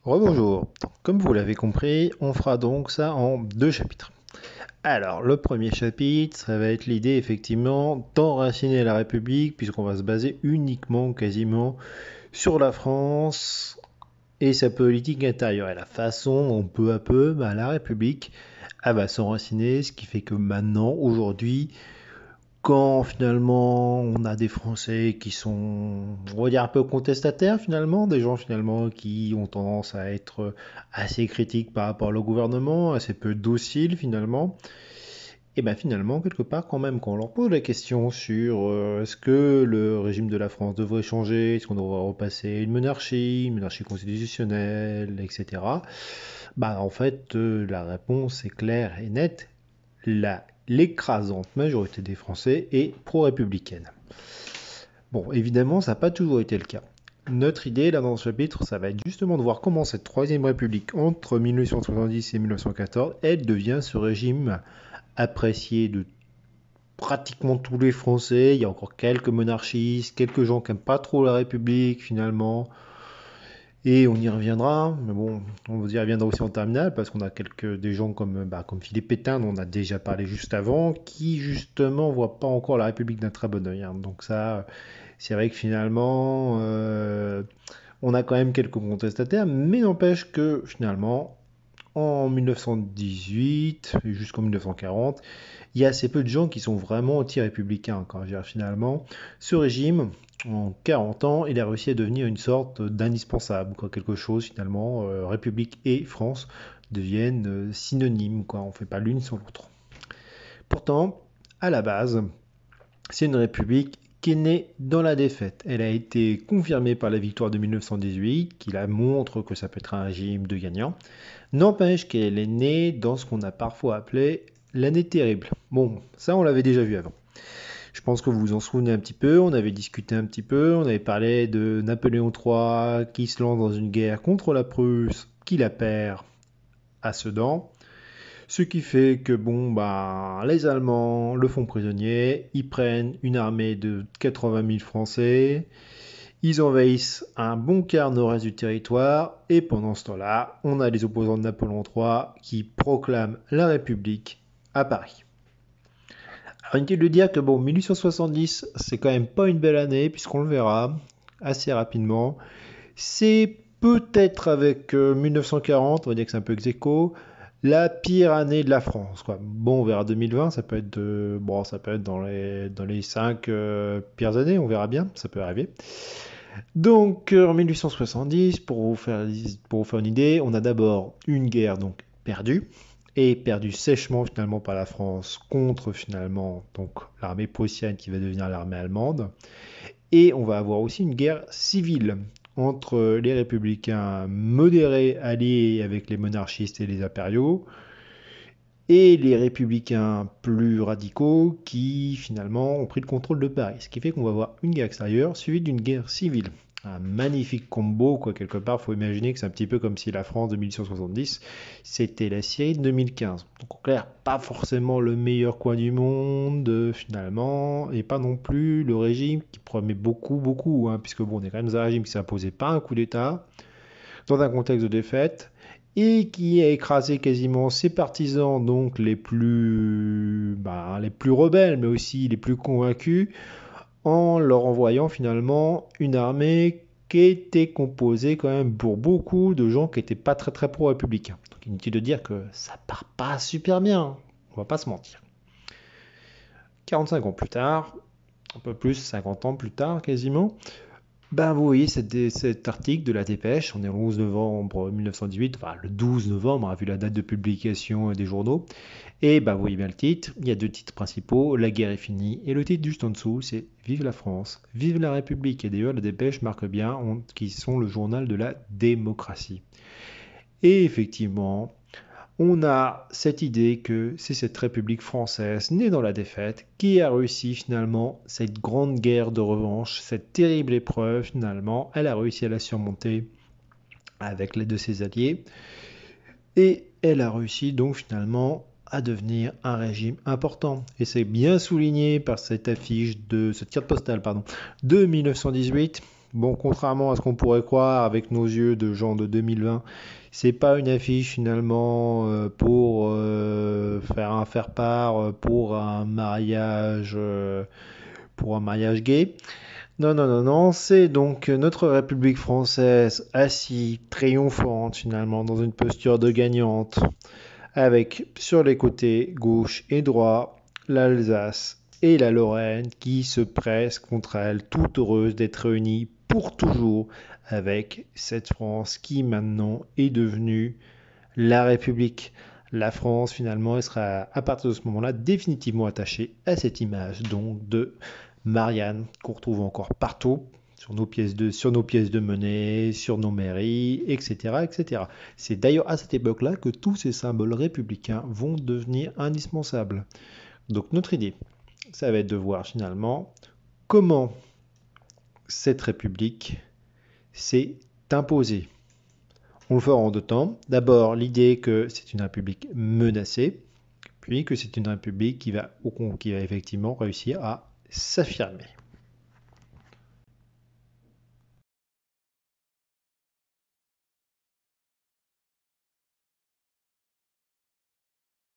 Rebonjour. Comme vous l'avez compris, on fera donc ça en deux chapitres. Alors, le premier chapitre, ça va être l'idée effectivement d'enraciner la République, puisqu'on va se baser uniquement, quasiment, sur la France et sa politique intérieure et la façon dont peu à peu, la République, elle va s'enraciner, ce qui fait que maintenant, aujourd'hui, quand finalement on a des Français qui sont, on va dire, un peu contestataires finalement, des gens finalement qui ont tendance à être assez critiques par rapport au gouvernement, assez peu dociles finalement, et bien finalement quelque part quand même quand on leur pose la question sur est-ce que le régime de la France devrait changer, est-ce qu'on devrait repasser une monarchie constitutionnelle, etc. Bah en fait la réponse est claire et nette, l'écrasante majorité des Français est pro-républicaine. Bon, évidemment, ça n'a pas toujours été le cas. Notre idée, là, dans ce chapitre, ça va être justement de voir comment cette Troisième République, entre 1870 et 1914, elle devient ce régime apprécié de pratiquement tous les Français. Il y a encore quelques monarchistes, quelques gens qui n'aiment pas trop la République, finalement. Et on y reviendra, mais bon, on y reviendra aussi en terminale parce qu'on a des gens comme Philippe Pétain, dont on a déjà parlé juste avant, qui justement voient pas encore la République d'un très bon oeil, hein. Donc ça, c'est vrai que finalement, on a quand même quelques contestataires, mais n'empêche que finalement, en 1918 et jusqu'en 1940, il y a assez peu de gens qui sont vraiment anti-républicains. Quand je veux dire, finalement, ce régime, en 40 ans, il a réussi à devenir une sorte d'indispensable, quoi, quelque chose finalement, République et France deviennent synonymes, quoi. On ne fait pas l'une sans l'autre. Pourtant, à la base, c'est une république qui est née dans la défaite. Elle a été confirmée par la victoire de 1918, qui la montre que ça peut être un régime de gagnants. N'empêche qu'elle est née dans ce qu'on a parfois appelé l'année terrible. Bon, ça on l'avait déjà vu avant. Je pense que vous vous en souvenez un petit peu, on avait discuté un petit peu, on avait parlé de Napoléon III qui se lance dans une guerre contre la Prusse, qui la perd à Sedan. Ce qui fait que les Allemands le font prisonnier, ils prennent une armée de 80 000 Français, ils envahissent un bon quart nord-est du territoire, et pendant ce temps-là, on a les opposants de Napoléon III qui proclament la République à Paris. Alors inutile de dire que 1870, c'est quand même pas une belle année, puisqu'on le verra assez rapidement. C'est peut-être avec 1940, on va dire que c'est un peu ex-aequo, la pire année de la France, quoi. Bon, on verra 2020, ça peut être dans les 5 pires années, on verra bien, ça peut arriver. Donc en 1870, pour vous faire une idée, on a d'abord une guerre donc perdue, et perdue sèchement finalement par la France contre finalement donc l'armée prussienne qui va devenir l'armée allemande. Et on va avoir aussi une guerre civile entre les républicains modérés alliés avec les monarchistes et les impériaux, et les républicains plus radicaux qui finalement ont pris le contrôle de Paris. Ce qui fait qu'on va avoir une guerre extérieure suivie d'une guerre civile. Un magnifique combo, quoi, quelque part. Il faut imaginer que c'est un petit peu comme si la France de 1870, c'était la Syrie de 2015. Donc en clair, pas forcément le meilleur coin du monde, finalement, et pas non plus le régime qui promet beaucoup, beaucoup, hein, puisque bon, on est quand même dans un régime qui s'est imposé par un coup d'État, dans un contexte de défaite, et qui a écrasé quasiment ses partisans, donc les plus rebelles, mais aussi les plus convaincus, en leur envoyant finalement une armée qui était composée quand même pour beaucoup de gens qui n'étaient pas très très pro-républicains. Donc inutile de dire que ça part pas super bien, on va pas se mentir. 45 ans plus tard, un peu plus, 50 ans plus tard quasiment, vous voyez cet article de la Dépêche, on est le 11 novembre 1918, enfin le 12 novembre, vu la date de publication des journaux, et vous voyez bien le titre, il y a deux titres principaux, la guerre est finie, et le titre juste en dessous, c'est Vive la France, vive la République, et d'ailleurs la Dépêche marque bien qu'ils sont le journal de la démocratie. Et effectivement, on a cette idée que c'est cette République française, née dans la défaite, qui a réussi finalement cette grande guerre de revanche, cette terrible épreuve finalement, elle a réussi à la surmonter avec l'aide de ses alliés, et elle a réussi donc finalement à devenir un régime important. Et c'est bien souligné par cette carte postale de 1918, Bon, contrairement à ce qu'on pourrait croire avec nos yeux de gens de 2020, c'est pas une affiche finalement pour faire un faire-part pour un mariage gay. Non, non, non, non, c'est donc notre République française assise, triomphante finalement, dans une posture de gagnante, avec sur les côtés gauche et droit l'Alsace et la Lorraine qui se pressent contre elle, toute heureuse d'être réunies pour toujours avec cette France qui maintenant est devenue la République. La France finalement elle sera à partir de ce moment-là définitivement attachée à cette image donc de Marianne qu'on retrouve encore partout sur nos pièces de monnaie, sur nos mairies, etc., etc. C'est d'ailleurs à cette époque-là que tous ces symboles républicains vont devenir indispensables. Donc notre idée, ça va être de voir finalement comment cette république s'est imposée. On le fera en deux temps. D'abord, l'idée que c'est une république menacée, puis que c'est une république qui va effectivement réussir à s'affirmer.